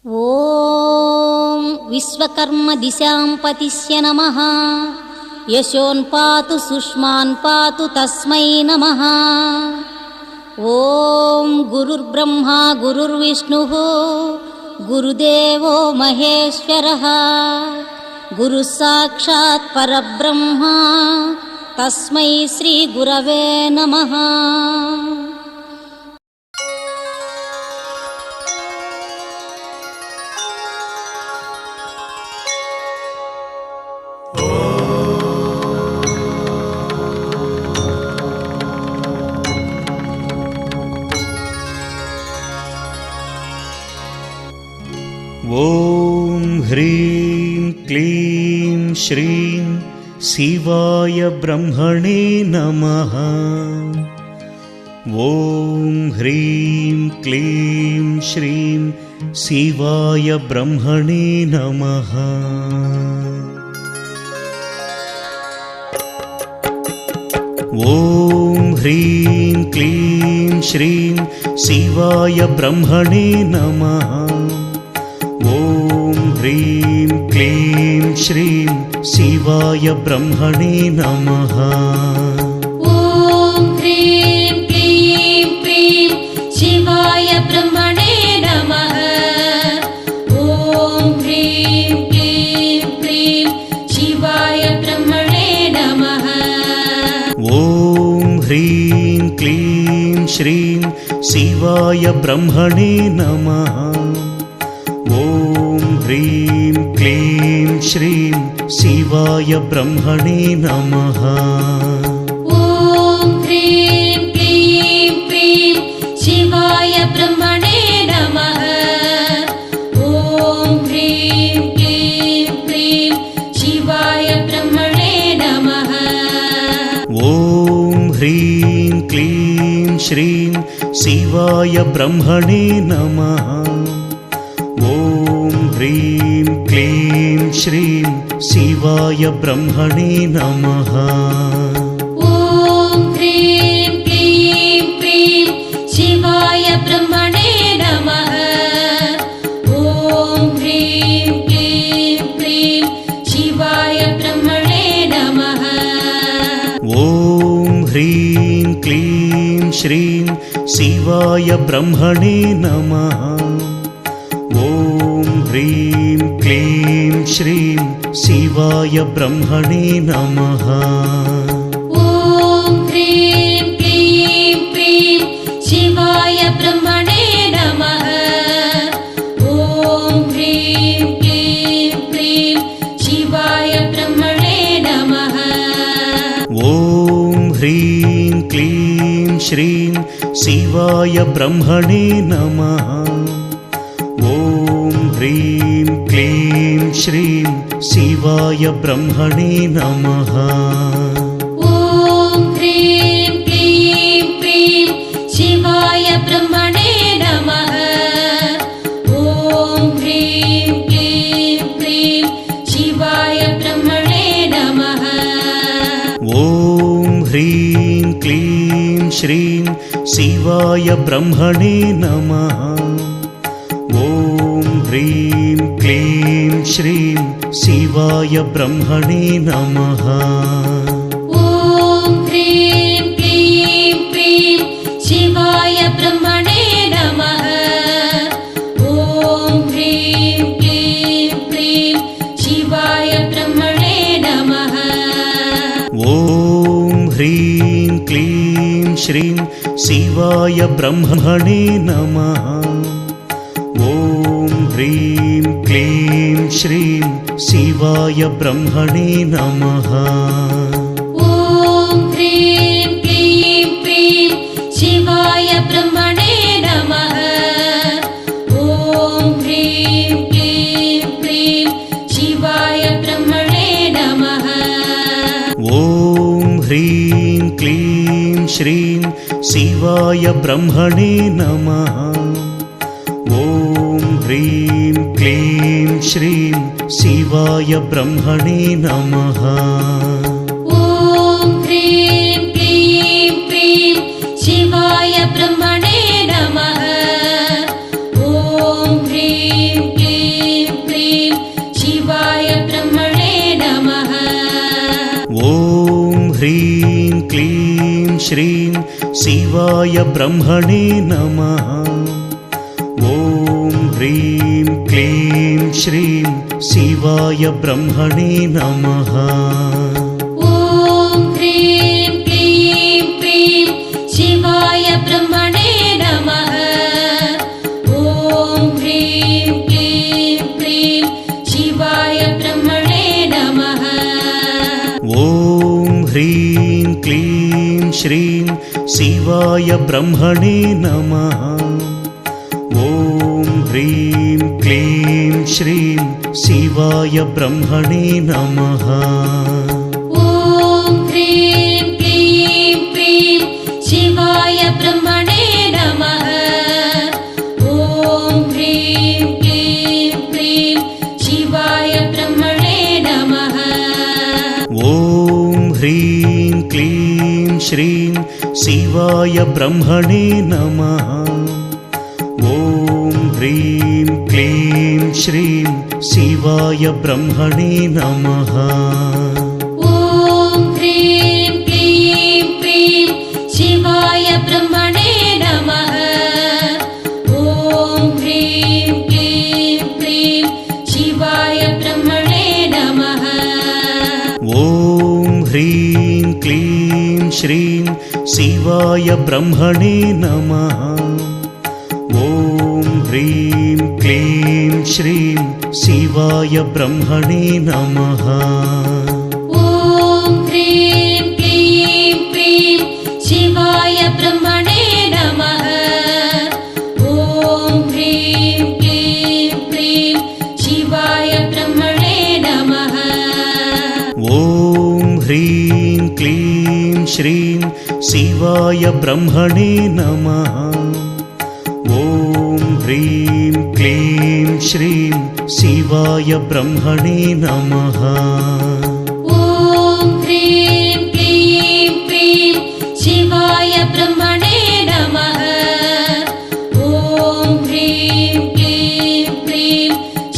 ఓం విశ్వకర్మదిశాంపతిస్య నమః యశోన్పాతు సుష్మాన్ పాతు తస్మై నమః. ఓం గురుర్బ్రహ్మా గురుర్విష్ణుః గురుదేవో మహేశ్వరః గురుః సాక్షాత్ పరబ్రహ్మ తస్మై శ్రీ గురవే నమః. ఓం హ్రీం క్లీం శ్రీం శివాయ బ్రహ్మణే నమః. ఓం హ్రీం క్లీం శ్రీం శివాయ బ్రహ్మణే నమః. ఓం హ్రీం క్లీం శ్రీం శివాయ బ్రహ్మణే నమః. ఓం హ్రీం క్లీం శ్రీం శివాయ బ్రహ్మణే నమః. ఓం హ్రీం క్లీం ప్రీం శివాయ బ్రహ్మణే నమః. ఓం హ్రీం క్లీం ప్రీం శివాయ బ్రహ్మణే నమః. ఓం హ్రీం క్లీం శ్రీం శివాయ బ్రహ్మణే నమః. ఓం హ్రీం క్లీం శ్రీం శివాయ బ్రహ్మణే నమః. ఓం హ్రీం క్లీం ప్రీం శివాయ బ్రహ్మణే నమః. ఓం హ్రీం క్లీం ప్రీం శివాయ బ్రహ్మణే నమః. ఓం హ్రీం క్లీం శ్రీం శివాయ బ్రహ్మణే నమః. ఓం హ్రీం క్లీం శ్రీం శివాయ బ్రహ్మణే నమః. ఓం హ్రీం క్లీం ప్రీం శివాయ బ్రహ్మణే నమః. ఓం హ్రీం క్లీం ప్రీం శివాయ బ్రహ్మణే నమః. ఓం హ్రీం క్లీం శ్రీం శివాయ బ్రహ్మణే నమః. ఓం హ్రీం క్లీం శ్రీం శివాయ బ్రహ్మణే నమః. ఓం హ్రీం క్లీం ప్రీం శివాయ బ్రహ్మణే నమః. ఓం హ్రీం క్లీం ప్రీం శివాయ బ్రహ్మణే నమః. ఓం హ్రీం క్లీం శ్రీం శివాయ బ్రహ్మణే నమః. ఓం హ్రీం క్లీం శ్రీం శివాయ బ్రహ్మణే నమః. ఓం హ్రీం క్లీం ప్రీం శివాయ బ్రహ్మణే నమః. ఓం హ్రీం క్లీం ప్రీం శివాయ బ్రహ్మణే నమః. ఓం హ్రీం క్లీం శ్రీం శివాయ బ్రహ్మణే నమః. ఓం హ్రీం క్లీం శ్రీం శివాయ బ్రహ్మణే నమః. ఓం హ్రీం క్లీం ప్రీం శివాయ బ్రహ్మణే నమః. ఓం హ్రీం క్లీం ప్రీం శివాయ బ్రహ్మణే నమః. ఓం హ్రీం క్లీం శ్రీం శివాయ బ్రహ్మణే నమః. ఓం హ్రీం క్లీం శ్రీం శివాయ బ్రహ్మణే నమః. ఓం హ్రీం క్లీం ప్రీం శివాయ బ్రహ్మణే నమః. ఓం హ్రీం క్లీం ప్రీం శివాయ బ్రహ్మణే నమః. ఓం హ్రీం క్లీం శ్రీం శివాయ బ్రహ్మణే నమః. ఓం హ్రీం క్లీం శ్రీం శివాయ బ్రహ్మణే నమః. ఓం హ్రీం క్లీం ప్రీం శివాయ బ్రహ్మణే నమః. ఓం హ్రీం शिवाय ब्रह्मणे नमः। ॐ ह्रीं क्लीं श्रीं शिवाय ब्रह्मणे नमः। ॐ ह्रीं क्लीं प्रीं शिवाय ब्रह्मणे नमः। ॐ ह्रीं क्लीं प्रीं शिवाय ब्रह्मणे नमः। ॐ ह्रीं क्लीं श्रीं शिवाय ब्रह्मणे नमः। ॐ ह्रीं क्लीं श्रीं शिवाय ब्रह्मणे नमः। ॐ ह्रीं क्लीं प्रीं शिवाय ब्रह्मणे नमः। ॐ ह्रीं क्लीं प्रीं शिवाय ब्रह्मणे नमः। ॐ ह्रीं क्लीं श्रीं शिवाय ब्रह्मणे नमः। ॐ ह्रीं क्लीं श्रीं शिवाय ब्रह्मणे नमः। ॐ ह्रीं क्लीं प्रीं शिवाय ब्रह्मणे नमः। ॐ ह्रीं क्लीं प्रीं शिवाय ब्रह्मणे नमः। ॐ ह्रीं क्लीं श्रीं शिवाय ब्रह्मणे नमः। ॐ ह्रीं क्लीं श्रीं शिवाय ब्रह्मणे नमः। ॐ ह्रीं क्लीं प्रीं शिवाय ब्रह्मणे नमः। ॐ ह्रीं क्लीं प्रीं शिवाय ब्रह्मणे नमः। ॐ ह्रीं क्लीं श्रीं शिवाय ब्रह्मणे नमः। ॐ ह्रीं क्लीं श्रीं शिवाय ब्रह्मणे नमः। ॐ ह्रीं क्लीं प्रीं शिवाय ब्रह्मणे नमः। ॐ ह्रीं क्लीं प्रीं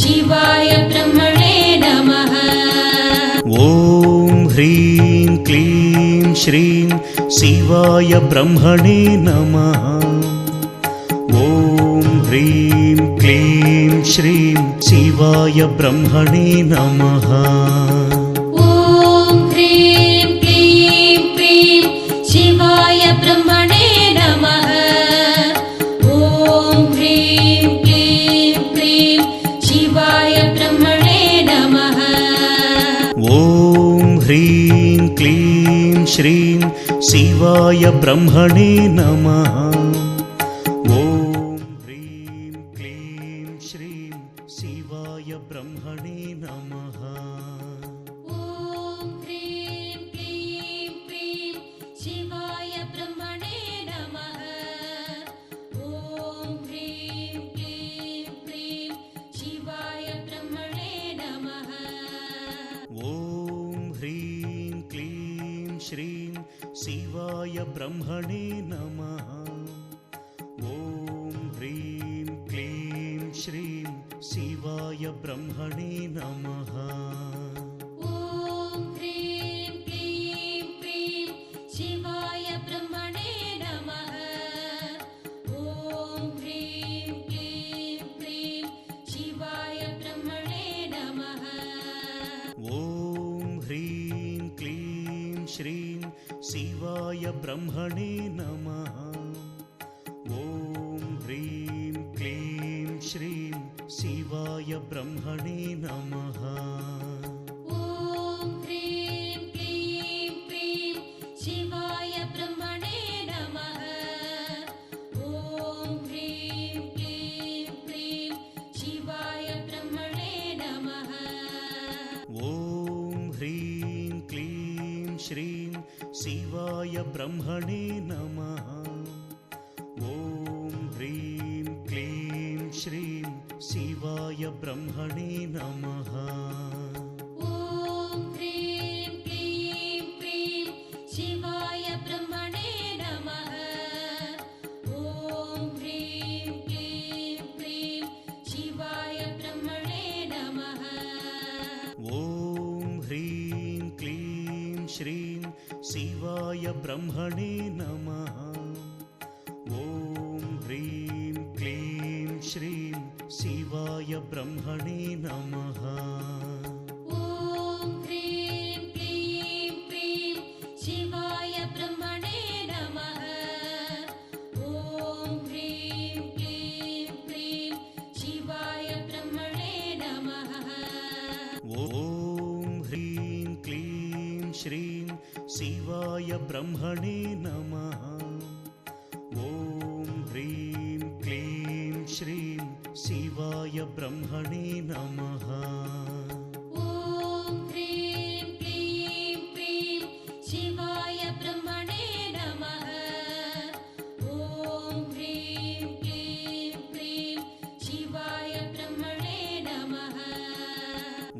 शिवाय ब्रह्मणे नमः। ॐ ह्रीं क्लीं श्रीं शिवाय ब्रह्मणे नमः। ॐ ह्रीं क्लीं श्रीं शिवाय ब्रह्मणे नमः। ॐ ह्रीं क्लीं प्रीं शिवाय ब्रह्मणे नमः। ॐ ह्रीं क्लीं प्रीं शिवाय ब्रह्मणे नमः। ॐ ह्रीं क्लीं श्रीं शिवाय ब्रह्मणे नमः। ॐ ह्रीं क्लीं श्रीं शिवाय ब्रह्मणे नमः। ॐ ह्रीं क्लीं प्रीं शिवाय ब्रह्मणे नमः। ॐ ह्रीं क्लीं प्रीं शिवाय ब्रह्मणे नमः। ॐ ह्रीं क्लीं श्रीं शिवाय ब्रह्मणे नमः। ॐ ह्रीं क्लीं श्रीं शिवाय ब्रह्मणे नमः। ॐ ह्रीं क्लीं प्रीं शिवाय ब्रह्मणे नमः। ॐ ह्रीं क्लीं प्रीं शिवाय ब्रह्मणे नमः। ॐ ह्रीं क्लीं श्रीं शिवाय ब्रह्मणे नमः। ॐ ह्रीं क्लीं श्रीं शिवाय ब्रह्मणे नमः। ॐ ह्रीं क्लीं प्रीं शिवाय ब्रह्मणे नमः। ॐ ह्रीं क्लीं प्रीं शिवाय ब्रह्मणे नमः। ॐ ह्रीं क्लीं श्रीं शिवाय ब्रह्मणे नमः। ॐ ह्रीं क्लीं श्रीं शिवाय ब्रह्मणे नमः। ॐ ह्रीं क्लीं प्रीं शिवाय ब्रह्मणे नमः। ॐ ह्रीं क्लीं प्रीं शिवाय ब्रह्मणे नमः। ॐ ह्रीं क्लीं श्रीं शिवाय ब्रह्मणे नमः। शिवाय ब्रह्मणे नमः। ॐ ह्रीं क्लीं प्रीं शिवाय ब्रह्मणे नमः। ॐ ह्रीं क्लीं प्रीं शिवाय ब्रह्मणे नमः। ॐ ह्रीं क्लीं श्रीं शिवाय ब्रह्मणे नमः। ॐ ह्रीं क्लीं श्रीं शिवाय ब्रह्मणे नमः। ॐ ह्रीं क्लीं प्रीं शिवाय ब्रह्मणे नमः। ॐ ह्रीं क्लीं प्रीं शिवाय ब्रह्मणे नमः।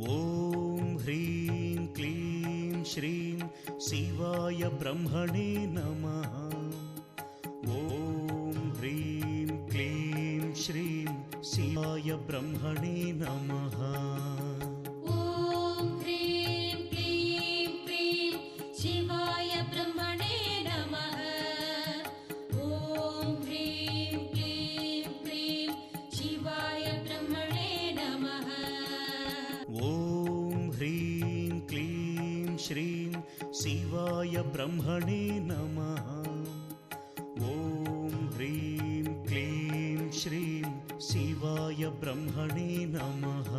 ॐ ह्रीं क्लीं श्रीं शिवाय ब्रह्मणे नमः। ॐ ह्रीं क्लीं श्रीं शिवाय ब्रह्मणे नमः। ॐ ह्रीं क्लीं प्रीं शिवाय ब्रह्मणे नमः। ॐ ह्रीं क्लीं प्रीं शिवाय ब्रह्मणे नमः। ॐ ह्रीं क्लीं श्रीं शिवाय ब्रह्मणे नमः। ॐ ह्रीं क्लीं श्रीं शिवाय ब्रह्मणे नमः।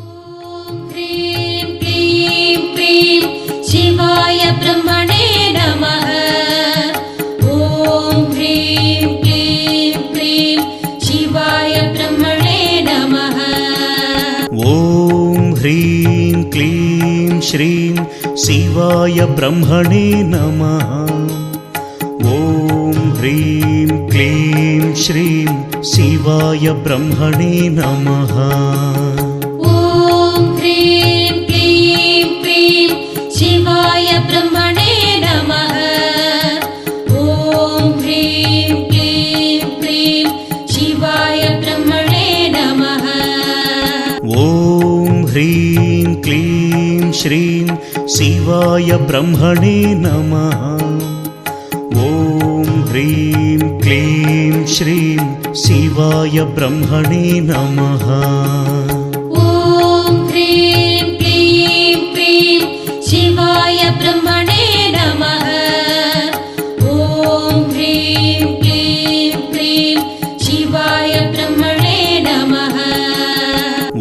ॐ ह्रीं क्लीं प्रीं शिवाय ब्रह्मणे नमः। ॐ ह्रीं क्लीं प्रीं शिवाय ब्रह्मणे नमः। ॐ ह्रीं क्लीं श्रीं शिवाय ब्रह्मणे नमः। ॐ ह्रीं क्लीं श्रीं शिवाय ब्रह्मणे नमः। ॐ ह्रीं क्लीं प्रीं शिवाय ब्रह्मणे नमः। ॐ ह्रीं क्लीं प्रीं शिवाय ब्रह्मणे नमः। ॐ ह्रीं क्लीं श्रीं शिवाय ब्रह्मणे नमः। ॐ ह्रीं क्लीं श्रीं शिवाय ब्रह्मणे नमः। ॐ ह्रीं क्लीं प्रीं शिवाय ब्रह्मणे नमः। ॐ ह्रीं क्लीं प्रीं शिवाय ब्रह्मणे नमः।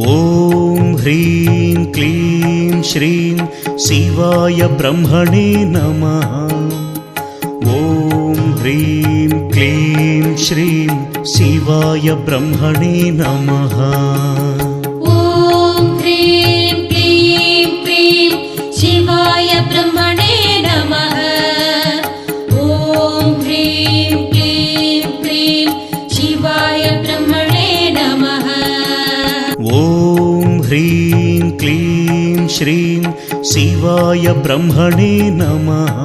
ॐ ह्रीं क्लीं श्रीं शिवाय ब्रह्मणे नमः। ॐ ह्रीं क्लीं श्रीं शिवाय ब्रह्मणे नमः। ॐ ह्रीं क्लीं प्रीं शिवाय ब्रह्मणे नमः। ॐ ह्रीं क्लीं प्रीं शिवाय ब्रह्मणे नमः। ॐ ह्रीं क्लीं श्रीं शिवाय ब्रह्मणे नमः।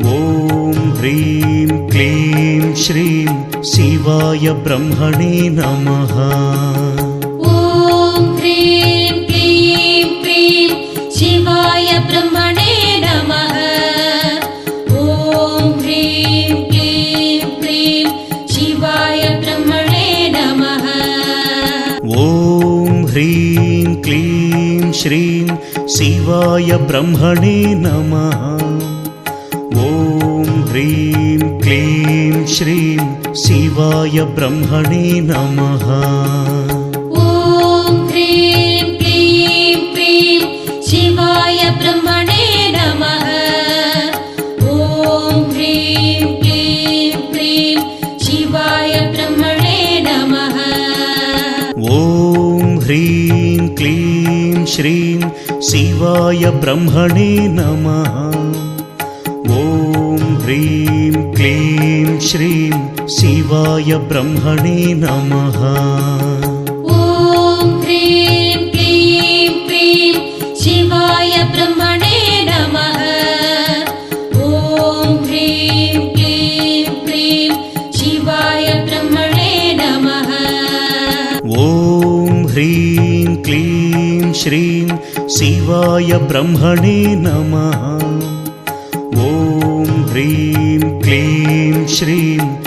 ॐ ह्रीं क्लीं श्रीं शिवाय ब्रह्मणे नमः। ॐ ह्रीं क्लीं प्रीं शिवाय ब्रह्मणे नमः। ॐ ह्रीं क्लीं प्रीं शिवाय ब्रह्मणे नमः। ॐ ह्रीं क्लीं श्रीं शिवाय ब्रह्मणे नमः। ॐ ह्रीं क्लीं श्रीं शिवाय ब्रह्मणे नमः। ॐ ह्रीं क्लीं प्रीं शिवाय ब्रह्मणे नमः। ॐ ह्रीं क्लीं प्रीं शिवाय ब्रह्मणे नमः। ॐ ह्रीं क्लीं श्रीं शिवाय ब्रह्मणे नमः। ॐ ह्रीं क्लीं श्रीं शिवाय ब्रह्मणे नमः। ॐ ह्रीं क्लीं प्रीं शिवाय ब्रह्मणे नमः। ॐ ह्रीं क्लीं प्रीं शिवाय ब्रह्मणे नमः। ॐ ह्रीं क्लीं श्रीं शिवाय ब्रह्मणे नमः। ॐ ह्रीं क्लीं श्रीं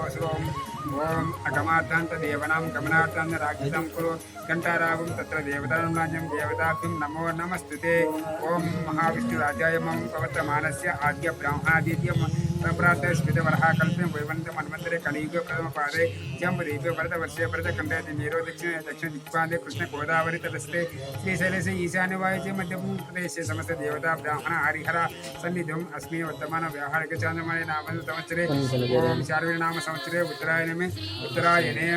गोसुरोम ओम अगमार्थान्त देवनां गमनार्थान्त राक्षसं कुरु घंटारावं तत्र देवतानां राज्यं देवताभ्यं नमो नमस्तुते ओम महाविष्णुराजाय मम पवर्तमानस्य आद्य ब्रह्मादित्य प्रप्रात स्मितवरः कल्पे वैवन्त मन्वन्तरे कलियुग प्रथमपादे जम्बुदीपे भरतवर्षे भरतखण्डे नीरो दक्षिण दिक्पादे कृष्ण गोदावरी तटस्थे श्रीशैलस्य ईशान्य वायुचे मध्यप्रदेशे समस्त देवता ब्राह्मण हरिहर सन्निधिम् अस्मि वर्तमान व्यावहारिक चान्द्रमाने नाम संवत्सरे ओम शार्विक नाम संवत्सरे उत्तरायणे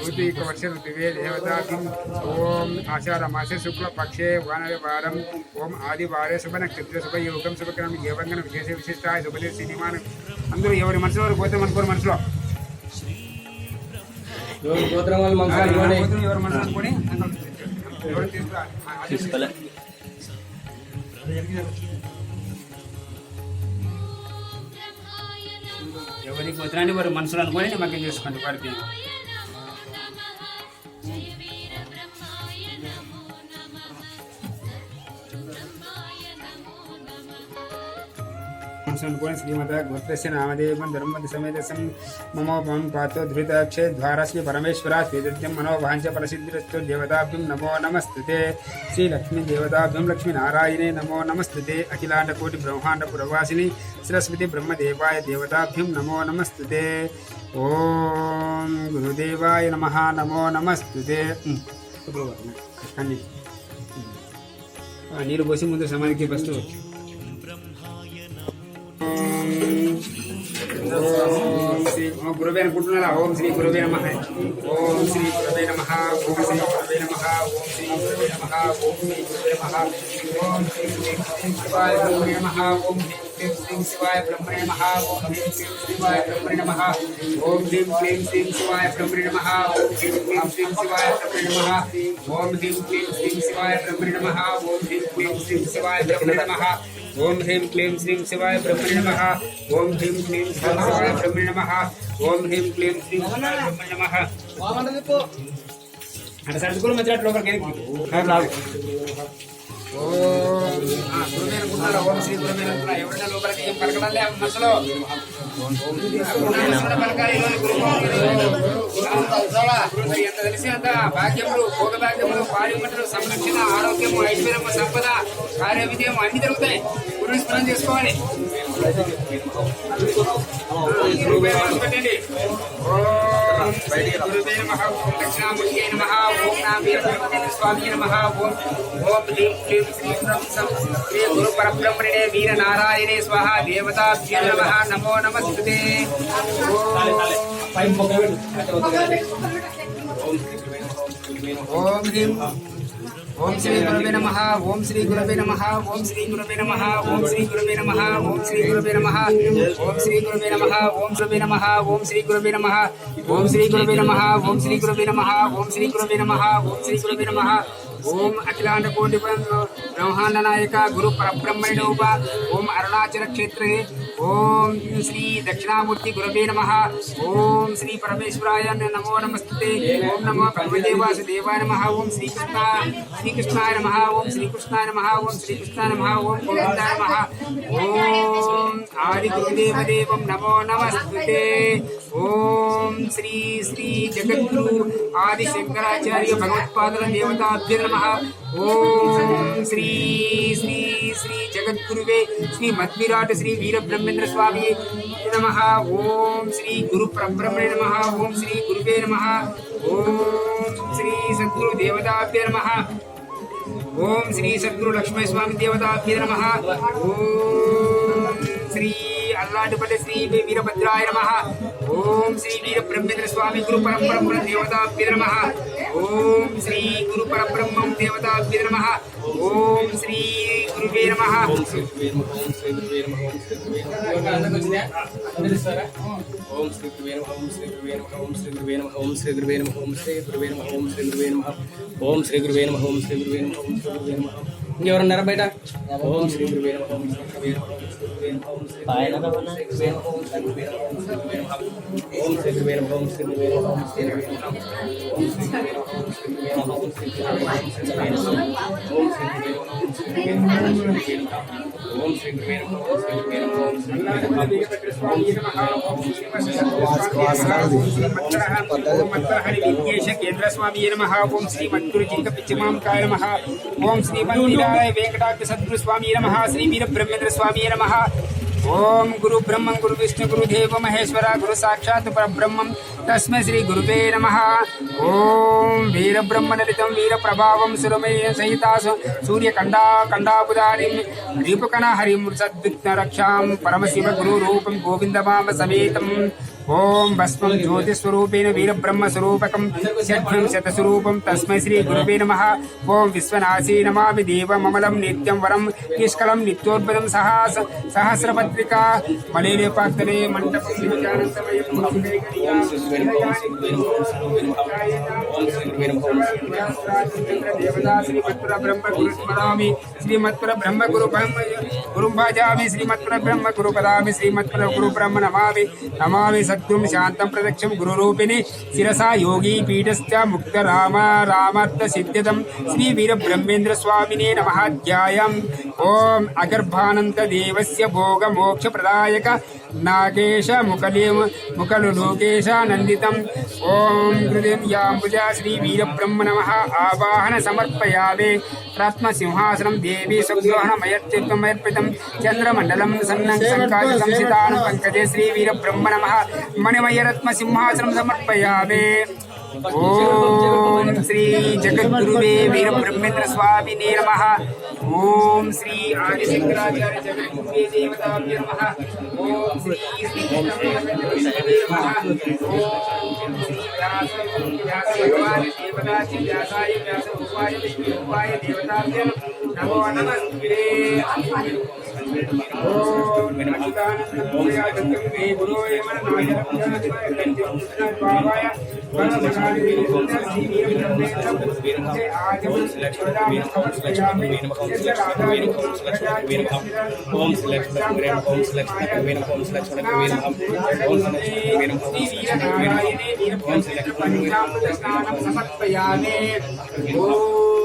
ऋतुकवर्ष ऋतुवे देवताभिम् ओम आषाढ़ मासे शुक्ल पक्षे वानरवारम् ओम आदिवारे शुभ नक्षत्र शुभ योगम शुभकर्म देवंगन विशेष विशिष्टाय शुभदे सिनिमान అందరూ ఎవరి మనసులో వారు పోతే మనకోరు మనసులో గోత్రం వాళ్ళు మంచాలు ఇవ్వండి. ఎవరు మనసు అనుకొని ఎవరు తీసుకోలే ఎవరి గోత్రాన్ని వారు మనసులో అనుకొని నిమగ్నం చేసుకోండి వారికి श्रीमद गोत्रस्य नामदेवं धर्मद समेत मम भं पातो धृताक्षे द्वारस्य परमेश्वरा स्वेदत्यं मनोभाञ्च प्रसिद्धिरस्तु देवताभ्यं नमो नमस्तुते श्री लक्ष्मी देवताभ्यं लक्ष्मीनारायणे नमो नमस्तुते अखिलाण्डकोटि ब्रह्माण्ड पुरवासिनी सरस्वती ब्रह्मदेवाय देवताभ्यं नमो नमस्तुते ओम गुरुदेवाय नमः नमो नमस्तुते నీరు పోసి ముందు సమానికి ఫస్ట్ ओम श्री गुरुवे अनुకుంటున్నారా ओम श्री गुरुवे नमः ओम श्री गुरुवे नमः ओम श्री गुरुवे नमः ओम श्री गुरुवे नमः ओम श्री गुरुवे नमः ओम श्री शिवाय ब्रह्मणे नमः ओम श्री शिवाय ब्रह्मणे नमः ओम श्री शिवाय ब्रह्मणे नमः ओम ह्रीं क्लीं श्रीं शिवाय ब्रह्मणे नमः ओम ह्रीं क्लीं श्रीं शिवाय ब्रह्मणे नमः ओम ह्रीं क्लीं श्रीं शिवाय ब्रह्मणे नमः ओम ह्रीं क्लीं श्रीं शिवाय ब्रह्मणे नमः ओम ह्रीं क्लीं श्रीं शिवाय ब्रह्मणे नमः ओम ह्रीं क्लीं श्रीं शिवाय ब्रह्मणे नमः ओम ह्रीं क्लीं श्रीं शिवाय ब्रह्मणे नमः అంటే సర్దుకులు మధ్య లోపలికి గురువే అనుకుంటున్నారు. ఓం శ్రీ గురువే అనుకుంటున్నారు. ఎవరైనా లోపలికి ఏం పలకడాలే మనసులో పలకాలి. ఎంత తెలిసి అంత భాగ్యములు, భోగ భాగ్యములు, పాడిపట్టులు, సంరక్షణ, ఆరోగ్యము, ఐశ్వర్యము, సంపద, కార్య విజయం అన్ని జరుగుతాయి. గురువు స్మరణ చేసుకోవాలి. పెట్టండి. గురువే నమః. ఓం దక్షిణామూర్తియే నమః. ఓం నామ వీరబ్రహ్మేంద్ర స్వామియే నమః. ఓం శ్రీ గురు పరబ్రహ్మణే వీర నారాయణే స్వాహ. దేవతాభ్యో నమః. నమో నమస్తుతే. ఓం హ్రీం ఓం శ్రీ గురువే నమః. ఓం శ్రీ గురువే నమః. ఓం శ్రీ గురువే నమః. ఓం శ్రీ గురువే నమః. ఓం శ్రీ గురువే నమః. ఓం శ్రీ గురువే నమః. ఓం గురువే నమః. ఓం శ్రీ గురువే నమః. ఓం శ్రీ గురువే నమః. ఓం శ్రీ గురువే నమః. ఓం శ్రీ గురువే నమః. ఓం శ్రీ గురువే నమః. ఓం అఖిలాండ కోటి బ్రహ్మాండ నాయక గురు పరబ్రహ్మణే రూప. ఓం అరుణాచల క్షేత్రే. ఓం శ్రీ దక్షిణామూర్తి గురవే నమః. ఓం శ్రీ పరమేశ్వరాయ నమో నమస్తే. ఓం నమో బ్రహ్మదేవాసుదేవాయ నమః. ఓం శ్రీకృష్ణాయ నమః. ఓం శ్రీకృష్ణాయ నమః. ఓం శ్రీకృష్ణాయ నమః. ఓం గోవిందాయ నమః. ఓం ఆది గురుదేవదేవం నమో నమస్తే. ఓం శ్రీ శ్రీ జగద్గురు ఆది శంకరాచార్య భగవత్పాదుల దేవతాభ్య నమః. ఓం శ్రీ శ్రీ శ్రీ జగద్గురువే శ్రీ మద్విరాట్ శ్రీ వీరబ్రహ్మేంద్ర స్వామి నమః. ఓం శ్రీ గురు పరబ్రహ్మణే నమః. ఓం శ్రీ గురువే నమః. ఓం శ్రీ సద్గురు దేవతాభ్య నమః. ఓం శ్రీ సద్గురు లక్ష్మీ స్వామి దేవతాభ్య నమః. ఓం శ్రీ అల్లాడుపల్లి శ్రీ వీరభద్రాయ నమః. ఓం శ్రీ వీరబ్రహ్మేంద్ర స్వామి గురు పరబ్రహ్మ దేవతాభ్య నమః. ఓం శ్రీ గురు పరబ్రహ్మం దేవతాభ్య నమః. ఓం శ్రీ గురువే నమః. ఓం శ్రీ గురువే నమః. ఓం శ్రీ గురువే నమః. ఓం శ్రీ గురువే నమః. ఓం శ్రీ గురువే నమః. ఓం శ్రీ గురువే నమః. ఓం శ్రీ గురువే నమః. ఓం శ్రీ గురువే నమః. ఓం శ్రీ గురువే నమః. ఓం శ్రీ గురువే నమః. ఓం శ్రీ గురువే నమః. ఓం శ్రీ గురువే నమః. ఓం శ్రీ గురువే నమః. ఇంకెవరున్నారా బయట? ఓం శ్రీ గురువే నమః. ఓం శ్రీ గురువే నమః. ఓం శ్రీ గురువే నమః. ఓం శ్రీ గురువే నమః. ఓం శ్రీ గురువే నమః. ఓం శ్రీ గురువే నమః. ఓం శ్రీ గురువే నమః. ఓం శ్రీ గురువే నమః. ఓం శ్రీ గురువే నమః. ఓం శ్రీ గురువే నమః. ఓం శ్రీ గురువే నమః. ఓం శ్రీ గురువే నమః. ఓం శ్రీ గురువే నమః. ఓం శ్రీ గురువే నమః. ఓం శ్రీ గురువే నమః. ఓం శ్రీ గురువే నమః. ఓం శ్రీ గురువే నమః. ఓం శ్రీ గురువే నమః. ఓం శ్రీ గురువే నమః. కేంద్ర స్వామి నమః. ఓం శ్రీ మద్గురు జింక పిచ్చిమాంకాయ నమః. ఓం శ్రీ మందిరాయ వెంకటాద్రి సద్గురు స్వామి నమః. శ్రీ వీరబ్రహ్మేంద్ర స్వామి నమః. ఓం గురు బ్రహ్మం గురు విష్ణు గురు దేవ మహేశ్వర గురు సాక్షాత్ పరబ్రహ్మం తస్మై శ్రీ గురువే నమః. ఓం వీరబ్రహ్మణలితం వీర ప్రభావం సురమయ సహితాసు సూర్యకండాబుధారిం రీపుకణ హరిం సద్విఘ్న రక్షాం పరమశివ గురు రూపం గోవిందమామ సమేతం. ఓం భస్మం జ్యోతిస్వరూపేణ వీరబ్రహ్మస్వరూపకం షడ్భం శతస్వరూపం తస్మై శ్రీ గురువే నమః. ఓం విశ్వనాశీ నమామి దేవమమలం నిత్యం వరం నిష్కలం నిత్యోద్భుతం సహస్రపత్రికా మలేపాక్తనే మంటపం శ్రీమత్పుర బ్రహ్మ గురు స్మరామి. శ్రీమత్పుర బ్రహ్మ గురు గురుం భజామి. శ్రీమత్పుర బ్రహ్మ గురు పదామి. శ్రీమత్పుర గురు బ్రహ్మ నమామి. నమామి సద్గురుం శాంతం ప్రదక్షం గురురూపిణి శిరసా యోగీ పీఠస్థ ముక్త రామార్థ సిద్ధ్యతం శ్రీ వీరబ్రహ్మేంద్ర స్వామినే నమః. ధ్యాయం. ఓం అగర్భానంద దేవస్య భోగ మోక్ష ప్రదాయక నాగేశ ముఖలు లోకేశ నందితం. ఓం హృదయాంబుజ శ్రీ వీరబ్రహ్మ నమః. ఆవాహన సమర్పయామి. రత్నసింహాసనం దేవీ సుగ్రహణమయత్వం చంద్రమండలం సన్నం సంకాశ సంసితానం పంకజే శ్రీ వీరబ్రహ్మ నమః. మణిమయరత్నసింహాసనం సమర్పయామి. ఓం శ్రీ జగద్గురువే వీరబ్రహ్మేంద్ర స్వామినే నమః. ఓం శ్రీ ఆదిశంకరాచార్య జగద్గురువే దేవతాభ్యో నమః. ఓం శ్రీ వ్యాసభగవాన్ దేవతాచి వ్యాసాయ వ్యాసరూపాయ విష్ణురూపాయ దేవతాభ్యో నమో నమస్తే. ఓం సమర్పయామి. ఓం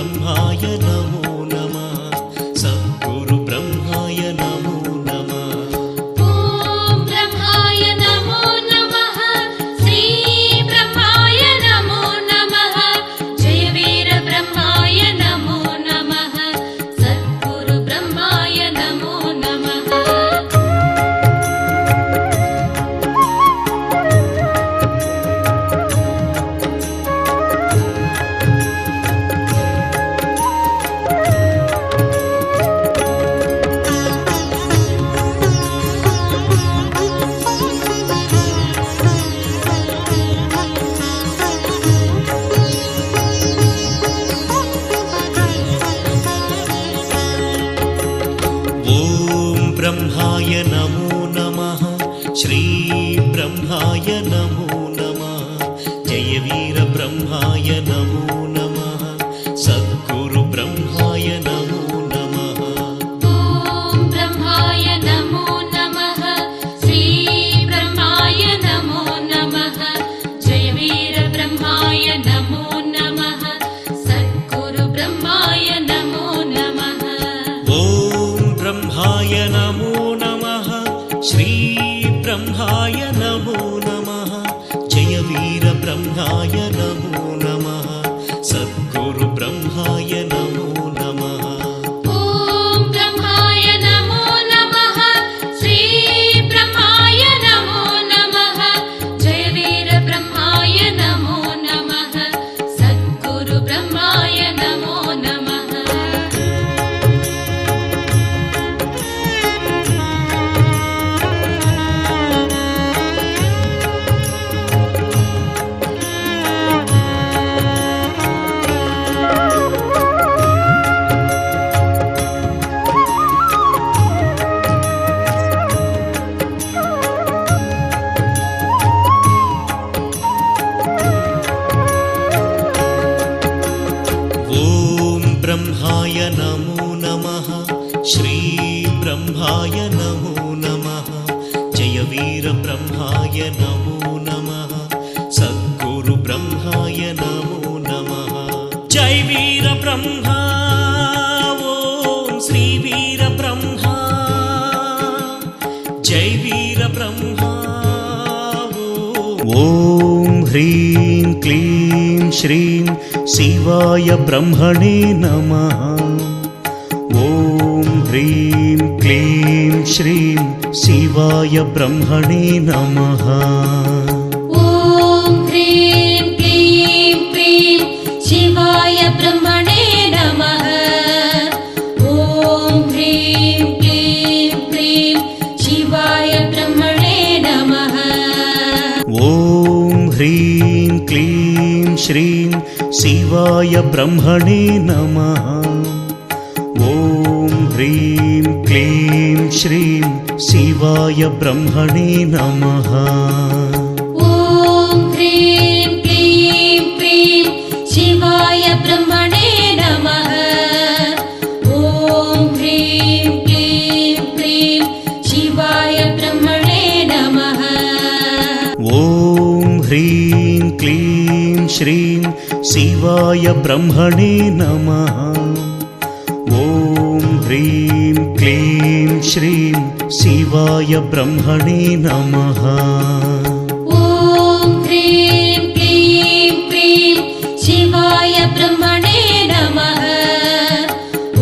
ब्रह्माय नमो नमः श्रीब्रह्माय नमो नमः जय वीर ब्रह्माय नमो नमः सद्गुरु ब्रह्माय नमो नमः ॐ ब्रह्माय नमो नमः श्री ब्रह्माय नमो नमः जय वीर ब्रह्माय नमो नमः सद्गुरु ब्रह्माय नमो नमः ॐ ब्रह्माय नमो नमः श्रीब्रह्माय नमो नमः जय वीर ब्रह्माय नमो नमः सद्गुरु ब्रह्माय नमो नमः ॐ ब्रह्माय नमो नमः श्री ब्रह्माय नमो नमः जय वीर ब्रह्माय नमो नमः सद्गुरु ब्रह्माय नमो नमः ॐ ब्रह्माय नमो नमः श्रीब्रह्माय नमो नमः जय वीर ब्रह्माय नमो नमः सद्गुरु ब्रह्माय नमो नमः जय वीर ब्रह्मा ॐ श्री वीर ब्रह्मा जय वीर ब्रह्मा ॐ ह्रीं क्लीं श्रीं शिवाय ब्रह्मणे नमः ॐ ह्रीं क्लीं श्रीं शिवाय ब्रह्मणे नमः ॐ ह्रीं क्लीं प्रीं शिवाय ब्रह्मणे नमः ॐ ह्रीं क्लीं प्रीं शिवाय ब्रह्मणे नमः ॐ ह्रीं क्लीं श्रीं शिवाय ब्रह्मणे नमः ॐ ह्रीं क्लीं श्रीं शिवाय ब्रह्मणे नमः ॐ ह्रीं क्लीं प्रीं शिवाय ब्रह्मणे नमः ॐ ह्रीं क्लीं प्रीं शिवाय ब्रह्मणे नमः ॐ ह्रीं क्लीं श्रीं शिवाय ब्रह्मणे नमः ॐ ह्रीं क्लीं श्रीं शिवाय ब्रह्मणे नमः ॐ ह्रीं क्लीं प्रीं शिवाय ब्रह्मणे नमः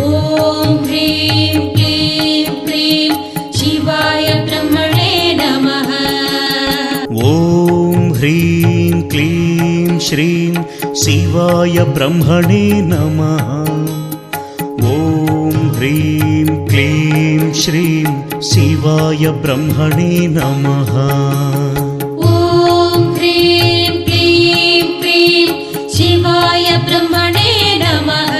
ॐ ह्रीं क्लीं प्रीं शिवाय ब्रह्मणे नमः ॐ ह्रीं क्लीं श्रीं शिवाय ब्रह्मणे नमः ॐ ह्रीं क्लीं श्रीं शिवाय ब्रह्मणे नमः ॐ ह्रीं क्लीं प्रीं शिवाय ब्रह्मणे नमः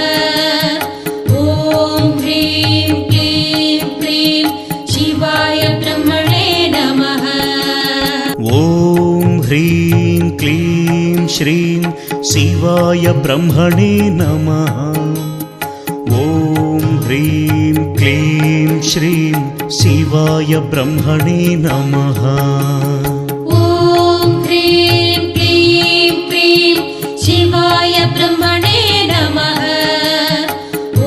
ॐ ह्रीं क्लीं प्रीं शिवाय ब्रह्मणे नमः ॐ ह्रीं क्लीं श्रीं शिवाय ब्रह्मणे नमः ॐ ह्रीं क्लीं श्रीं शिवाय ब्रह्मणे नमः ॐ ह्रीं क्लीं प्रीं शिवाय ब्रह्मणे नमः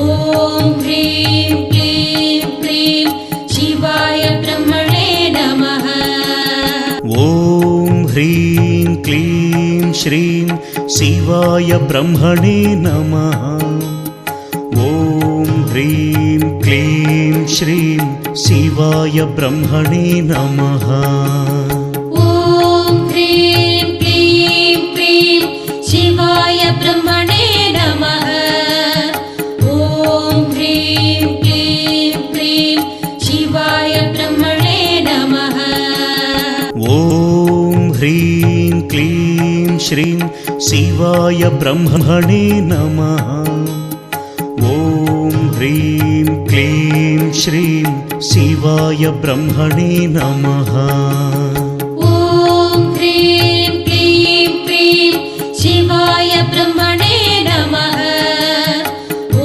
ॐ ह्रीं क्लीं प्रीं शिवाय ब्रह्मणे नमः ॐ ह्रीं क्लीं श्रीं शिवाय ब्रह्मणे नमः ॐ ह्रीं क्लीं श्रीं शिवाय ब्रह्मणे नमः ॐ ह्रीं क्लीं प्रीं शिवाय ब्रह्मणे नमः ॐ ह्रीं क्लीं प्रीं शिवाय ब्रह्मणे नमः ॐ ह्रीं क्लीं श्रीं शिवाय ब्रह्मणे नमः ॐ ह्रीं क्लीं श्रीं शिवाय ब्रह्मणे नमः। ॐ ह्रीं क्लीं प्रीं शिवाय ब्रह्मणे नमः।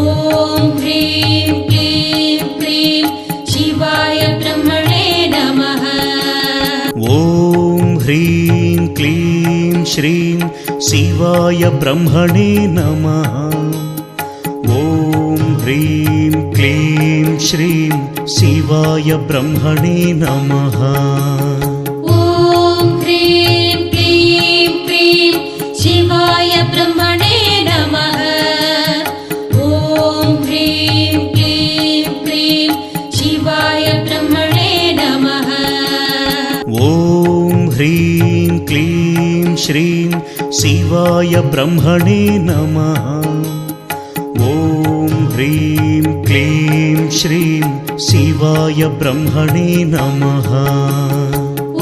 ॐ ह्रीं क्लीं प्रीं शिवाय ब्रह्मणे नमः। ॐ ह्रीं क्लीं श्रीं शिवाय ब्रह्मणे नमः। ॐ ह्रीं क्लीं श्रीं शिवाय ब्रह्मणे नमः। ॐ ह्रीं क्लीं प्रीं शिवाय ब्रह्मणे नमः। ॐ ह्रीं क्लीं प्रीं शिवाय ब्रह्मणे नमः। ॐ ह्रीं क्लीं श्रीं शिवाय ब्रह्मणे नमः। ॐ ह्रीं क्लीं श्रीं शिवाय ब्रह्मणे नमः।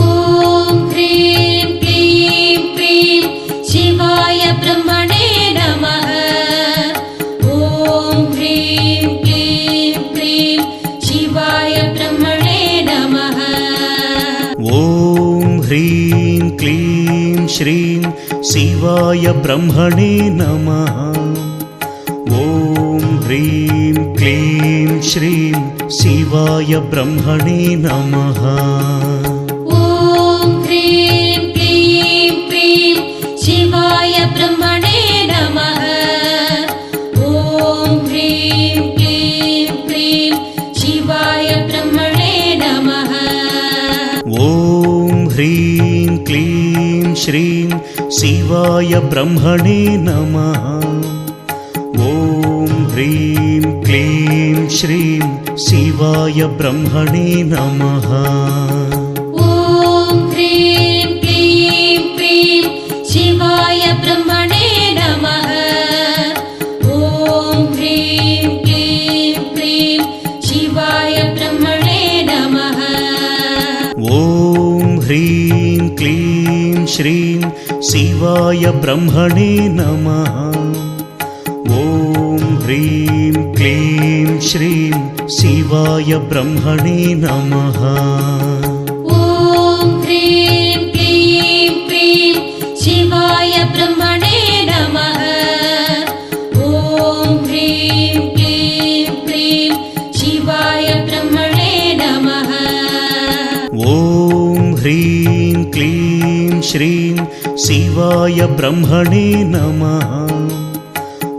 ॐ ह्रीं क्लीं प्रीं शिवाय ब्रह्मणे नमः। ॐ ह्रीं क्लीं प्रीं शिवाय ब्रह्मणे नमः। ॐ ह्रीं क्लीं श्रीं शिवाय ब्रह्मणे नमः। ॐ ह्रीं क्लीं श्रीं शिवाय ब्रह्मणे नमः। ॐ ह्रीं क्लीं प्रीं शिवाय ब्रह्मणे नमः। ॐ ह्रीं क्लीं प्रीं शिवाय ब्रह्मणे नमः। ॐ ह्रीं क्लीं श्रीं शिवाय ब्रह्मणे नमः। ॐ ह्रीं क्लीं श्रीं शिवाय ब्रह्मणे नमः। ॐ ह्रीं क्लीं प्रीं शिवाय ब्रह्मणे नमः। ॐ ह्रीं क्लीं प्रीं शिवाय ब्रह्मणे नमः। ॐ ह्रीं क्लीं श्रीं शिवाय ब्रह्मणे नमः। ॐ ह्रीं क्लीं श्रीं शिवाय ब्रह्मणे नमः। ॐ ह्रीं क्लीं प्रीं शिवाय ब्रह्मणे नमः। ॐ ह्रीं क्लीं प्रीं शिवाय ब्रह्मणे नमः। ॐ ह्रीं क्लीं श्रीं शिवाय ब्रह्मणे नमः।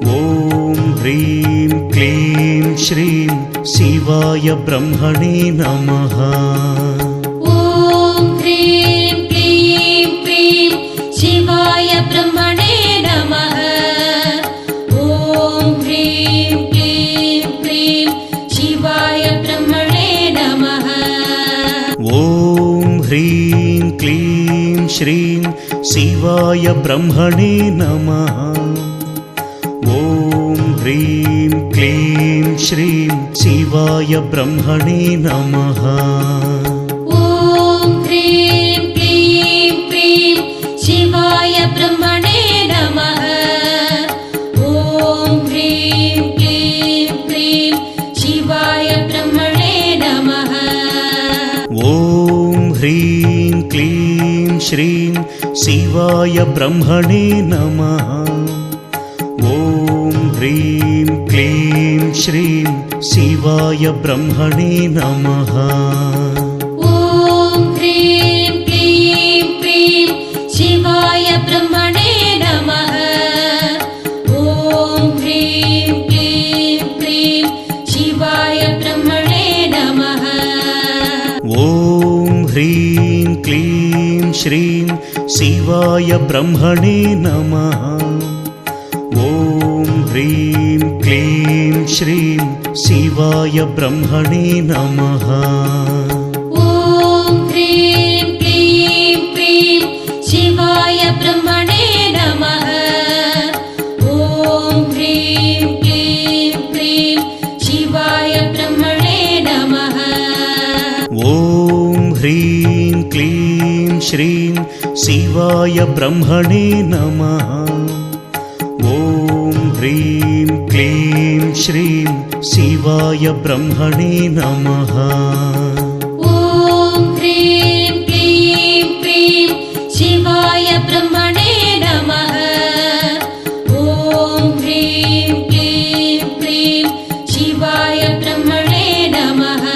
ॐ ह्रीं क्लीं श्रीं शिवाय ब्रह्मणे नमः। ॐ ह्रीं क्लीं प्रीं शिवाय ब्रह्मणे नमः। ॐ ह्रीं क्लीं प्रीं शिवाय ब्रह्मणे नमः। ॐ ह्रीं क्लीं श्रीं शिवाय ब्रह्मणे नमः। ॐ ह्रीं क्लीं श्रीं शिवाय ब्रह्मणे नमः। ॐ ह्रीं क्लीं प्रीं शिवाय ब्रह्मणे नमः। ॐ ह्रीं क्लीं प्रीं शिवाय ब्रह्मणे नमः। ॐ ह्रीं क्लीं श्रीं शिवाय ब्रह्मणे नमः। ॐ ह्रीं क्लीं श्रीं शिवाय ब्रह्मणे नमः। ॐ ह्रीं क्लीं प्रीं शिवाय ब्रह्मणे नमः। ॐ ह्रीं क्लीं प्रीं शिवाय ब्रह्मणे नमः। ॐ ह्रीं क्लीं श्रीं शिवाय ब्रह्मणे नमः। ॐ ह्रीं क्लीं श्रीं शिवाय ब्रह्मणे नमः। ॐ ह्रीं क्लीं प्रीं शिवाय ब्रह्मणे नमः। ॐ ह्रीं क्लीं प्रीं शिवाय ब्रह्मणे नमः। ॐ ह्रीं क्लीं श्रीं शिवाय ब्रह्मणे नमः। ॐ ह्रीं क्लीं श्रीं शिवाय ब्रह्मणे नमः। ॐ ह्रीं क्लीं प्रीं शिवाय ब्रह्मणे नमः। ॐ ह्रीं क्लीं प्रीं शिवाय ब्रह्मणे नमः।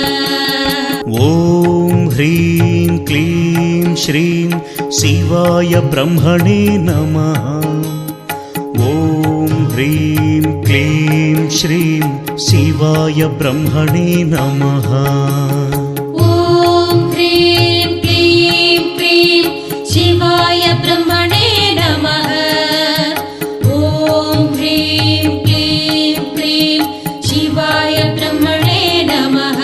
ॐ ह्रीं क्लीं श्रीं शिवाय ब्रह्मणे नमः। ॐ ह्रीं क्लीं श्रीं शिवाय ब्रह्मणे नमः। ॐ ह्रीं क्लीं प्रीं शिवाय ब्रह्मणे नमः। ॐ ह्रीं क्लीं प्रीं शिवाय ब्रह्मणे नमः।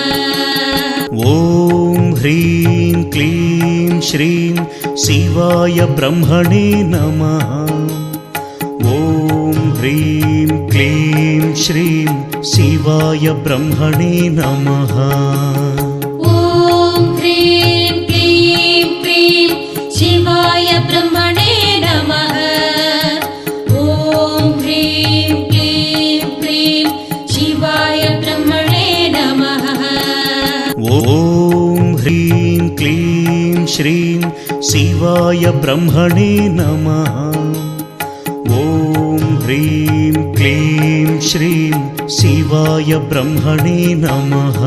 ॐ ह्रीं क्लीं श्रीं शिवाय ब्रह्मणे नमः। ॐ ह्रीं क्लीं श्रीं शिवाय ब्रह्मणे नमः। ॐ ह्रीं क्लीं प्रीं शिवाय ब्रह्मणे नमः। ॐ ह्रीं क्लीं प्रीं शिवाय ब्रह्मणे नमः। ॐ ह्रीं क्लीं श्रीं शिवाय ब्रह्मणे नमः। ॐ ह्रीं क्लीं श्रीं शिवाय ब्रह्मणे नमः।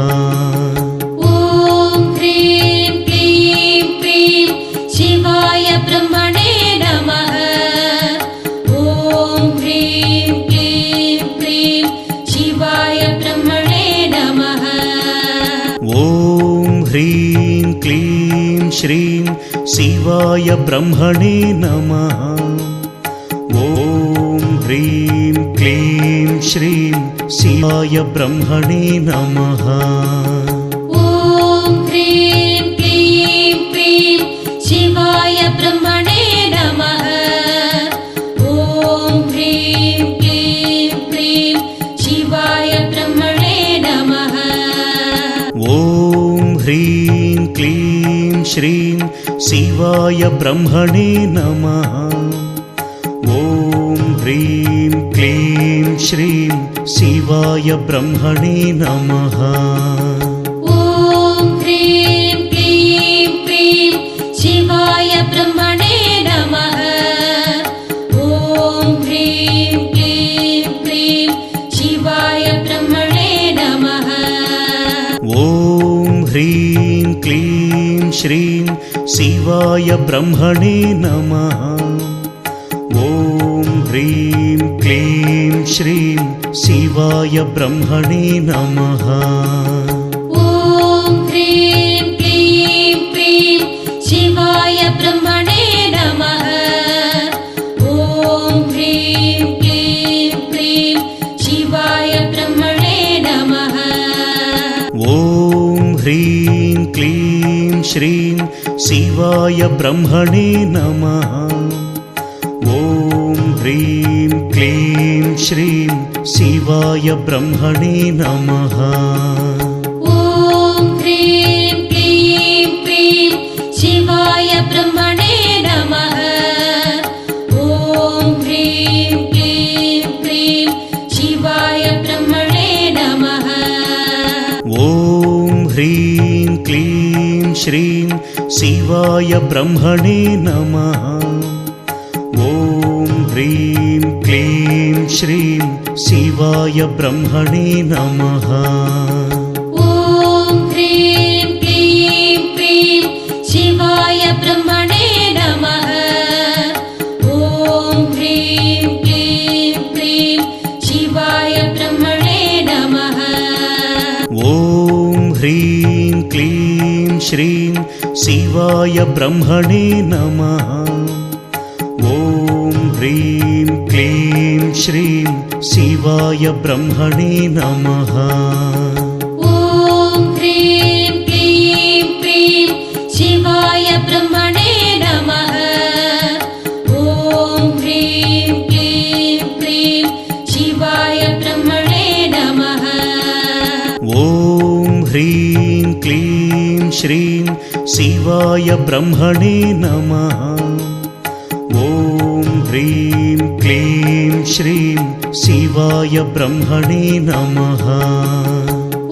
ॐ ह्रीं क्लीं प्रीं शिवाय ब्रह्मणे नमः। ॐ ह्रीं क्लीं प्रीं शिवाय ब्रह्मणे नमः। ॐ ह्रीं क्लीं श्रीं शिवाय ब्रह्मणे नमः। ॐ ह्रीं क्लीं श्रीं शिवाय ब्रह्मणे नमः। ॐ ह्रीं क्लीं प्रीं शिवाय ब्रह्मणे नमः। ॐ ह्रीं क्लीं प्रीं शिवाय ब्रह्मणे नमः। ॐ ह्रीं क्लीं श्रीं शिवाय ब्रह्मणे नमः। ॐ ह्रीं क्लीं श्रीं शिवाय ब्रह्मणे नमः। ॐ ह्रीं क्लीं प्रीं शिवाय ब्रह्मणे नमः। ॐ ह्रीं क्लीं प्रीं शिवाय ब्रह्मणे नमः। ॐ ह्रीं क्लीं श्रीं शिवाय ब्रह्मणे नमः। ॐ ह्रीं क्लीं श्रीं शिवाय ब्रह्मणे नमः। ॐ ह्रीं क्लीं प्रीं शिवाय ब्रह्मणे नमः। ॐ ह्रीं क्लीं प्रीं शिवाय ब्रह्मणे नमः। ॐ ह्रीं क्लीं श्रीं शिवाय ब्रह्मणे नमः। ॐ ह्रीं क्लीं श्रीं शिवाय ब्रह्मणे नमः। ॐ ह्रीं क्लीं प्रीं शिवाय ब्रह्मणे नमः। ॐ ह्रीं क्लीं प्रीं शिवाय ब्रह्मणे नमः। ॐ ह्रीं क्लीं श्रीं शिवाय ब्रह्मणे नमः। ॐ ह्रीं क्लीं श्रीं शिवाय ब्रह्मणे नमः। ॐ ह्रीं क्लीं प्रीं शिवाय ब्रह्मणे नमः। ॐ ह्रीं क्लीं प्रीं शिवाय ब्रह्मणे नमः। ॐ ह्रीं क्लीं श्रीं शिवाय ब्रह्मणे नमः। ॐ ह्रीं क्लीं श्रीं शिवाय ब्रह्मणे नमः। ॐ ह्रीं क्लीं प्रीं शिवाय ब्रह्मणे नमः। ॐ ह्रीं क्लीं प्रीं शिवाय ब्रह्मणे नमः। ॐ ह्रीं क्लीं श्रीं शिवाय ब्रह्मणे नमः। ॐ ह्रीं क्लीं श्रीं शिवाय ब्रह्मणे नमः।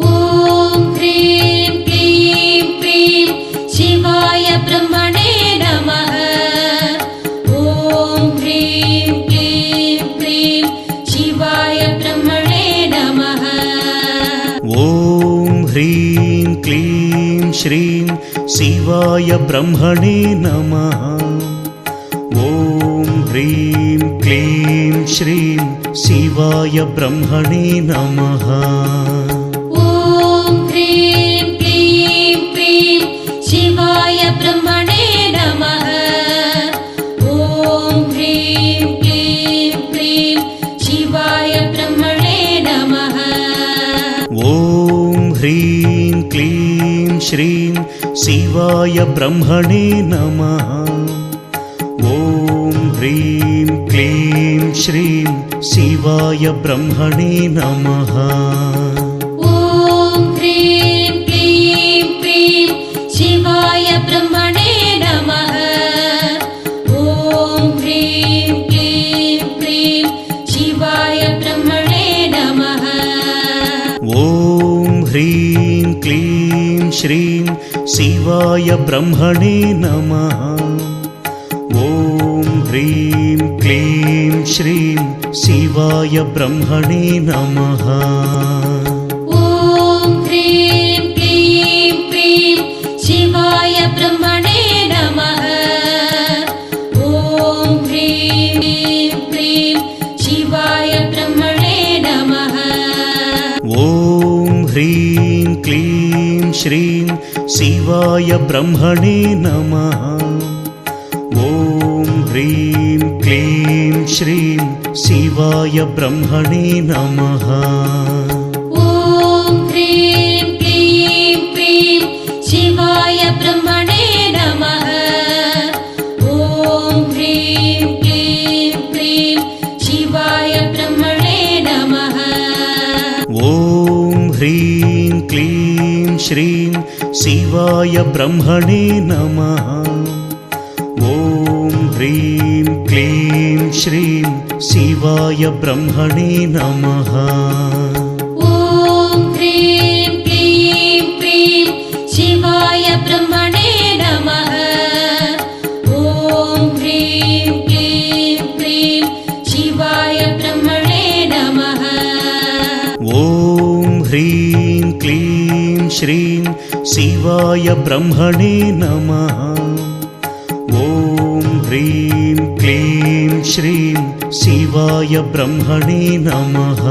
ॐ ह्रीं क्लीं प्रीं शिवाय ब्रह्मणे नमः। ॐ ह्रीं क्लीं प्रीं शिवाय ब्रह्मणे नमः। ॐ ह्रीं क्लीं श्रीं शिवाय ब्रह्मणे नमः। ॐ ह्रीं क्लीं श्रीं शिवाय ब्रह्मणे नमः। ॐ ह्रीं क्लीं प्रीं शिवाय ब्रह्मणे नमः। ॐ ह्रीं क्लीं प्रीं शिवाय ब्रह्मणे नमः। ॐ ह्रीं क्लीं श्रीं शिवाय ब्रह्मणे नमः। ॐ ह्रीं क्लीं श्रीं शिवाय ब्रह्मणे नमः। ॐ ह्रीं क्लीं प्रीं शिवाय ब्रह्मणे नमः। ॐ ह्रीं क्लीं प्रीं शिवाय ब्रह्मणे नमः। ॐ ह्रीं क्लीं श्रीं शिवाय ब्रह्मणे नमः। ॐ ह्रीं क्लीं श्रीं शिवाय ब्रह्मणे नमः। ॐ ह्रीं क्लीं प्रीं शिवाय ब्रह्मणे नमः। ॐ ह्रीं प्रीं शिवाय ब्रह्मणे नमः। ॐ ह्रीं क्लीं श्रीं शिवाय ब्रह्मणे नमः। ॐ ह्रीं क्लीं श्रीं शिवाय ब्रह्मणे नमः। ॐ ह्रीं क्लीं प्रीं शिवाय ब्रह्मणे नमः। ॐ ह्रीं क्लीं प्रीं शिवाय ब्रह्मणे नमः। ॐ ह्रीं क्लीं श्रीं शिवाय ब्रह्मणे नमः। ॐ ह्रीं क्लीं श्रीं शिवाय ब्रह्मणे नमः। ॐ ह्रीं क्लीं प्रीं शिवाय ब्रह्मणे नमः। ॐ ह्रीं क्लीं प्रीं शिवाय ब्रह्मणे नमः। ॐ ह्रीं क्लीं श्रीं शिवाय ब्रह्मणे नमः। ॐ ह्रीं क्लीं श्रीं शिवाय ब्रह्मणे नमः।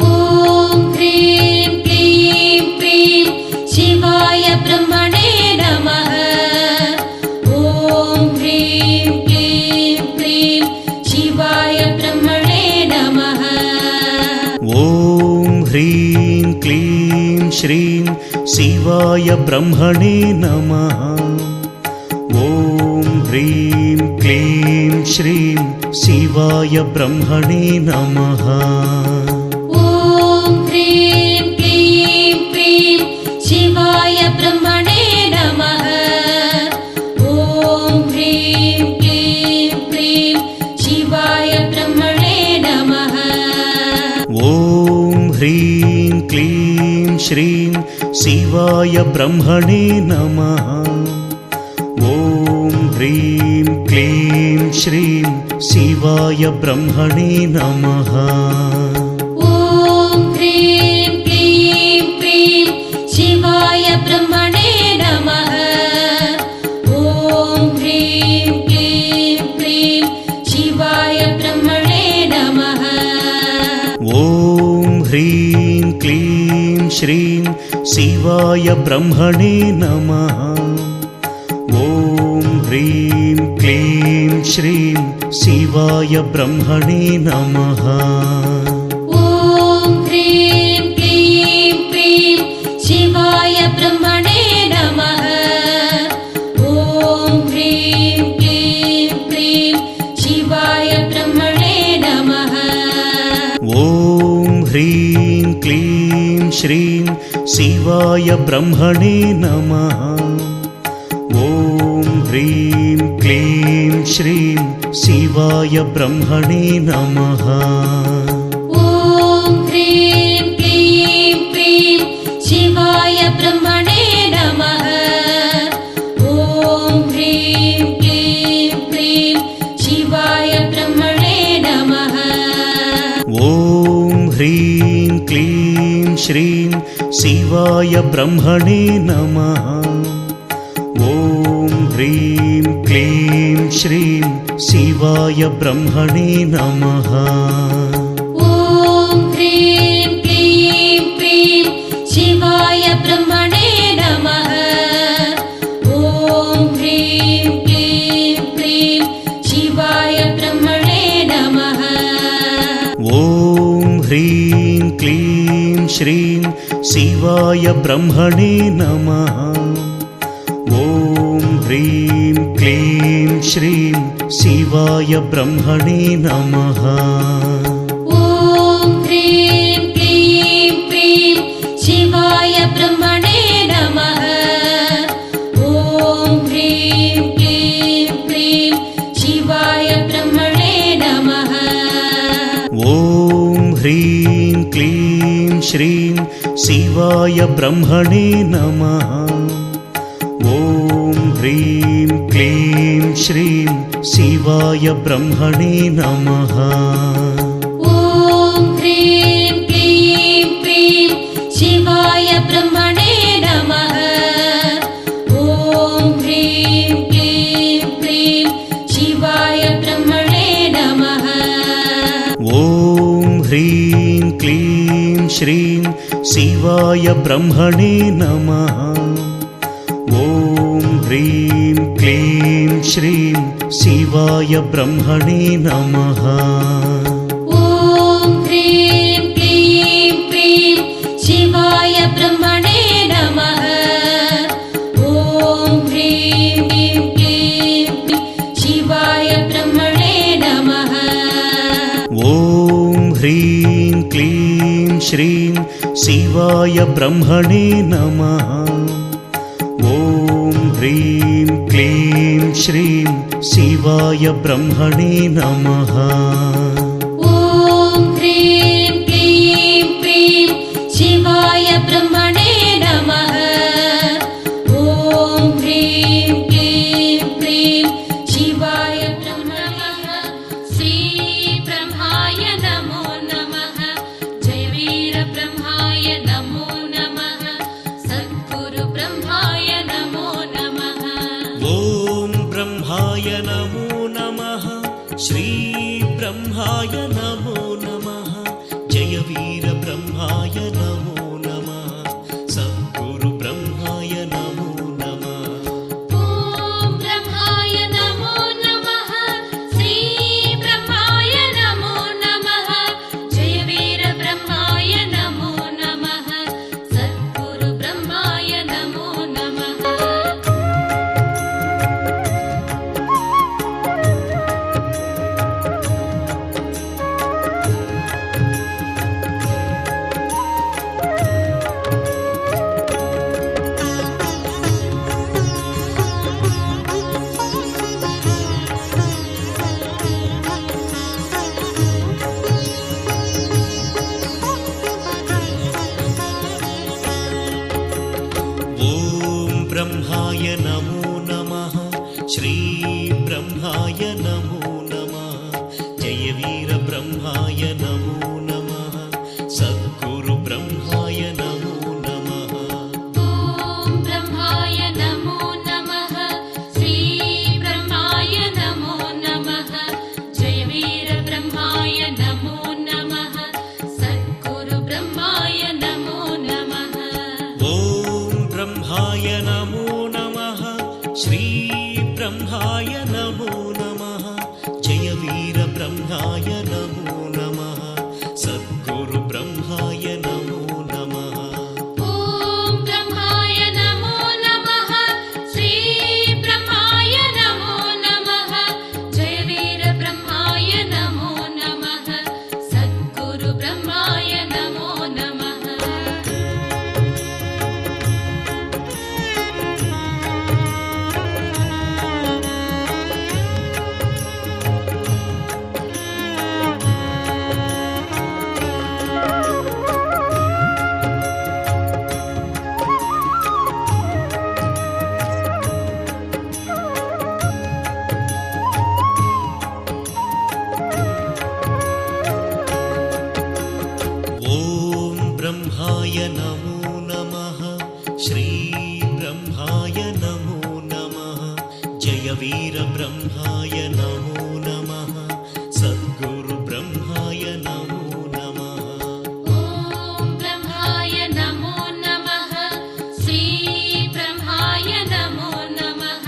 ॐ ह्रीं क्लीं प्रीं शिवाय ब्रह्मणे नमः। ॐ ह्रीं क्लीं प्रीं शिवाय ब्रह्मणे नमः। ॐ ह्रीं क्लीं श्रीं शिवाय ब्रह्मणे नमः। ॐ ह्रीं क्लीं श्रीं शिवाय ब्रह्मणे नमः। ॐ ह्रीं क्लीं प्रीं शिवाय ब्रह्मणे नमः। ॐ ह्रीं क्लीं प्रीं शिवाय ब्रह्मणे नमः। ॐ ह्रीं क्लीं श्रीं शिवाय ब्रह्मणे नमः। ॐ ह्रीं क्लीं श्रीं शिवाय ब्रह्मणे नमः। ॐ ह्रीं क्लीं प्रीं शिवाय ब्रह्मणे नमः। ॐ ह्रीं क्लीं प्रीं शिवाय ब्रह्मणे नमः। ॐ ह्रीं क्लीं श्रीं शिवाय ब्रह्मणे नमः। ॐ ह्रीं क्लीं श्रीं शिवाय ब्रह्मणे नमः। ॐ ह्रीं क्लीं प्रीं शिवाय ब्रह्मणे नमः। ॐ ह्रीं क्लीं प्रीं शिवाय ब्रह्मणे नमः। ॐ ह्रीं क्लीं श्रीं शिवाय ब्रह्मणे नमः। ॐ ह्रीं क्लीं श्रीं शिवाय ब्रह्मणे नमः। ॐ ह्रीं क्लीं प्रीं शिवाय ब्रह्मणे नमः। ॐ ह्रीं क्लीं प्रीं शिवाय ब्रह्मणे नमः। ॐ ह्रीं क्लीं श्रीं शिवाय ब्रह्मणे नमः। ॐ ह्रीं क्लीं श्रीं शिवाय ब्रह्मणे नमः। ॐ ह्रीं क्लीं प्रीं शिवाय ब्रह्मणे नमः। ॐ ह्रीं क्लीं प्रीं शिवाय ब्रह्मणे नमः। ॐ ह्रीं क्लीं श्रीं शिवाय ब्रह्मणे नमः। ॐ ह्रीं क्लीं श्रीं शिवाय ब्रह्मणे नमः। ॐ ह्रीं क्लीं प्रीं शिवाय ब्रह्मणे नमः। ॐ ह्रीं क्लीं प्रीं शिवाय ब्रह्मणे नमः। ॐ ह्रीं क्लीं श्रीं शिवाय ब्रह्मणे नमः। ॐ ह्रीं क्लीं श्रीं शिवाय ब्रह्मणे नमः। ॐ ह्रीं क्लीं प्रीं शिवाय ब्रह्मणे नमः। ॐ ह्रीं क्लीं प्रीं शिवाय ब्रह्मणे नमः। ॐ ह्रीं क्लीं श्रीं शिवाय ब्रह्मणे नमः। ॐ ह्रीं क्लीं श्रीं शिवाय ब्रह्मणे नमः। ॐ ह्रीं क्लीं प्रीं शिवाय ब्रह्मणे नमः। ॐ ह्रीं क्लीं शिवाय ब्रह्मणे नमः। ॐ ह्रीं क्लीं श्रीं शिवाय ब्रह्मणे नमः। ॐ ह्रीं क्लीं श्रीं शिवाय ब्रह्मणे नमः। ॐ ह्रीं क्लीं प्रीं शिवाय ब्रह्मणे नमः। ॐ ह्रीं क्लीं प्रीं शिवाय ब्रह्मणे नमः। श्रीब्रह्माय नमो नमः। जय वीर ब्रह्माय नमो नमः। सद्गुरु ब्रह्माय नमो नमः। ॐ ब्रह्माय नमो नमः। श्री ब्रह्माय नमो नमः। जय वीर ब्रह्माय नमो नमः। सद्गुरु ब्रह्माय नमो नमः। ॐ ब्रह्माय नमो नमः। श्रीब्रह्माय नमो नमः। जय वीर ब्रह्माय नमो नमः। सद्गुरु ब्रह्माय नमो नमः। ॐ ब्रह्माय नमो नमः। श्री ब्रह्माय नमो नमः। जय वीर ब्रह्माय नमो नमः। सद्गुरु ब्रह्माय नमो नमः। ॐ ब्रह्माय नमो नमः। श्रीब्रह्माय नमो नमः। जय वीर ब्रह्माय नमो नमः। सद्गुरु ब्रह्माय नमो नमः। ॐ ब्रह्माय नमो नमः। श्री ब्रह्माय नमो नमः। ब्रह्माय नमो नमः श्री ब्रह्माय नमो नमः जय वीर ब्रह्माय नमो नमः सद्गुरु ब्रह्माय नमो नमः ॐ ब्रह्माय नमो नमः श्री ब्रह्माय नमो नमः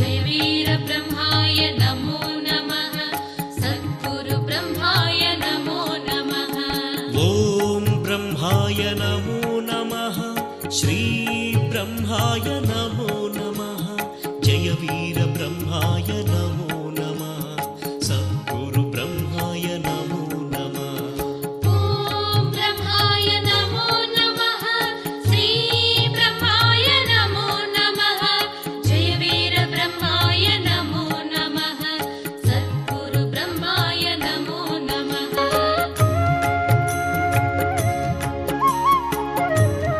जय वीर ब्रह्माय नमो नमः सद्गुरु ब्रह्माय नमो नमः ॐ ब्रह्माय नमो नमः श्री ब्रह्माय नमो नमः जय वीर ब्रह्माय नमो नमः सद्गुरु ब्रह्माय नमो नमः ॐ ब्रह्माय नमो नमः श्री ब्रह्माय नमो नमः जय वीर ब्रह्माय नमो नमः सद्गुरु ब्रह्माय नमो नमः ॐ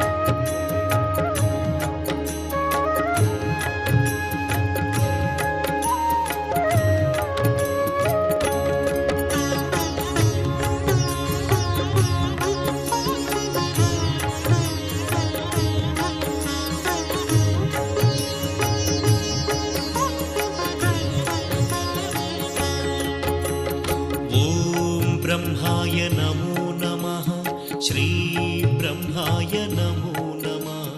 ब्रह्माय नमो नमः श्री ब्रह्माय नमो नमः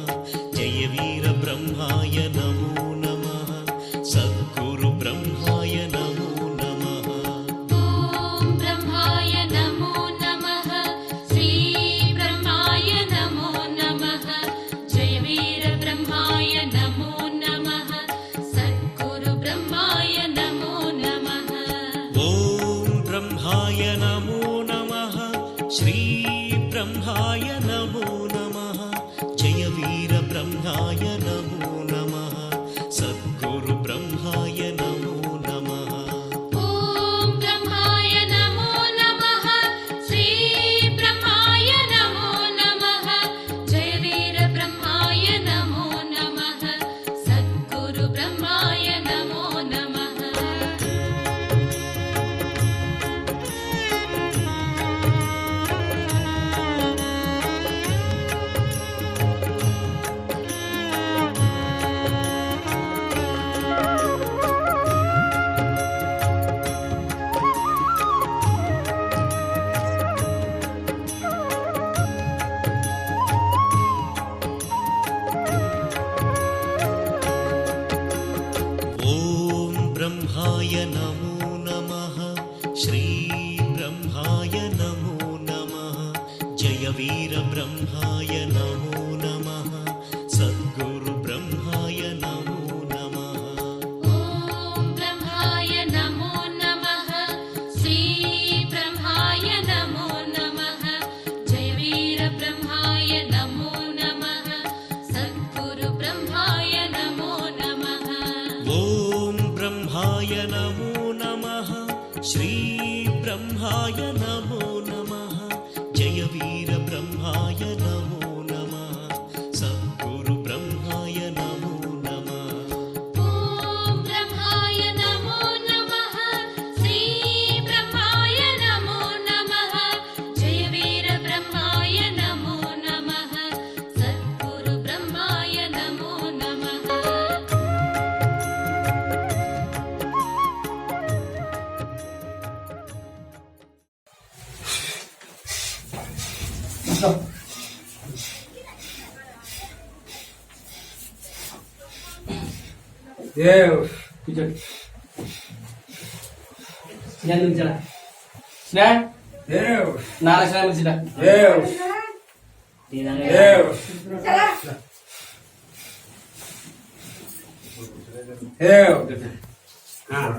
जय वीर ब्रह्माय नमो नमः सद्गुरु ब्रह्माय नमो नमः ॐ ब्रह्माय नमो नमः श्री ब्रह्माय नमो नमः जय वीर ब्रह्माय नमो नमः सद्गुरु ब्रह्माय नमो नमः ॐ ब्रह्माय नमो नमः श्री ब्रह्माय नमो नमः जय वीर ब्रह्माय नमो नमः सद्गुरु ब्रह्माय नमो नमः ॐ ब्रह्माय नमो नमः श्री ब्रह्माय नमो नमः जय वीर ब्रह्माय नमो नमः सद्गुरु ब्रह्माय नमो नमः ॐ ब्रह्माय नमो नमः श्री ब्रह्माय नमो नमः जय वीर ब्रह्माय नमो नमः सद्गुरु ब्रह्माय नमो नमः ॐ ब्रह्माय नमो नमः श्री ब्रह्माय नमो नमः जय वीर ब्रह्माय नमो नमः सद्गुरु ब्रह्माय नमो नमः ॐ ब्रह्माय नमो नमः श्री ब्रह्माय नमो नमः जय वीर ब्रह्माय नमो नमः सद्गुरु ब्रह्माय नमो नमः ॐ ब्रह्माय नमो नमः श्री ब्रह्माय नमो नमः जय वीर ब्रह्माय नमो नमः सद्गुरु ब्रह्माय नमो नमः देव కూర్చోండి స్నేహం నుంచా స్నేహ देव నాలుగు స్నేహం నుంచిరా देव देव देव हाँ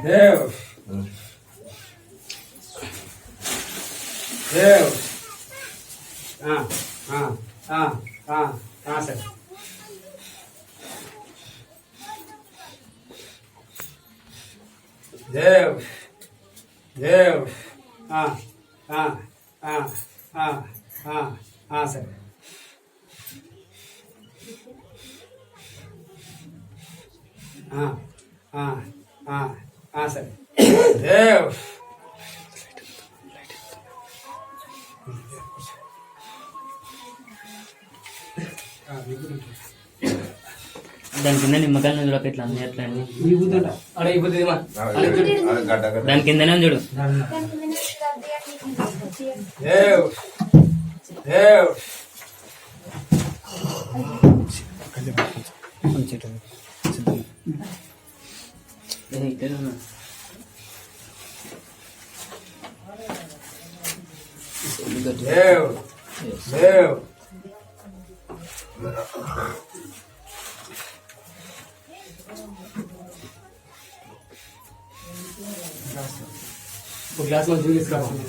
देव देव हाँ हाँ हाँ हाँ हाँ सर देव देव हाँ हाँ हाँ हाँ हाँ हाँ सर हाँ हाँ हाँ हाँ सर देव దాని కింద నిమ్మకాయలు చూడక ఇట్లా అన్నీ ఎట్లా అండి ఈ బుద్ధుంట అక్కడ ఈ బుద్ధి ఏమా దాని కిందనే ఉంది చూడు ఒక గ్లాస్ మంచిగా తీసుకోవాలి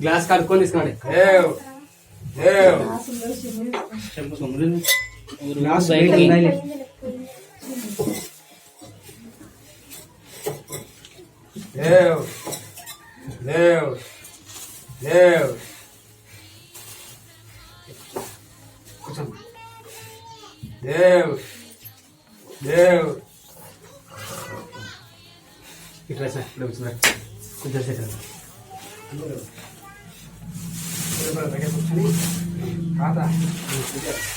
గ్లాస్ కడుక్కొని తీసుకోండి గ్లాస్ బయటికి ఇట్లా సార్ కొంచెం సేపు కాదా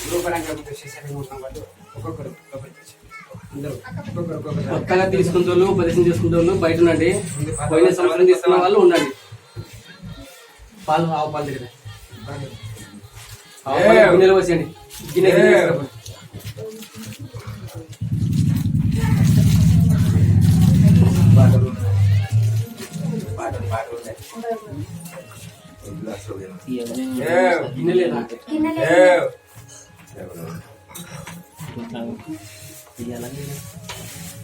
రూపరంగా చేసేది వాళ్ళు ఒక్కొక్కరు కొత్తగా తీసుకున్న వాళ్ళు ఉపదేశం చేసుకున్న వాళ్ళు బయట ఉండండి పోయిన సంవత్సరం తీసుకున్న వాళ్ళు ఉండండి పాలు ఆవు పాలు దగ్గర ఆవు పాలు గిన్నెలో వచ్చేయండి గిన్నె గిన్నె లేదా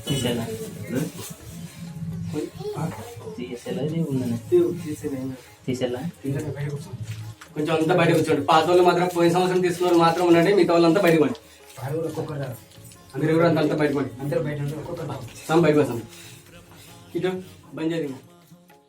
తీసేలా ఉందని తీసేలా కొంచెం అంతా బయట కూర్చోండి పాత వాళ్ళు మాత్రం పోయిన సంవత్సరం తీసుకున్న వాళ్ళు మాత్రం ఉండండి మిగతా వాళ్ళంతా బయటకు పండి అందరూ కూడా అంతా బయటకు పండి అందరూ బయట ఒక్కొక్కరు బయటకు వస్తాం ఇటు బంద్ చేయండి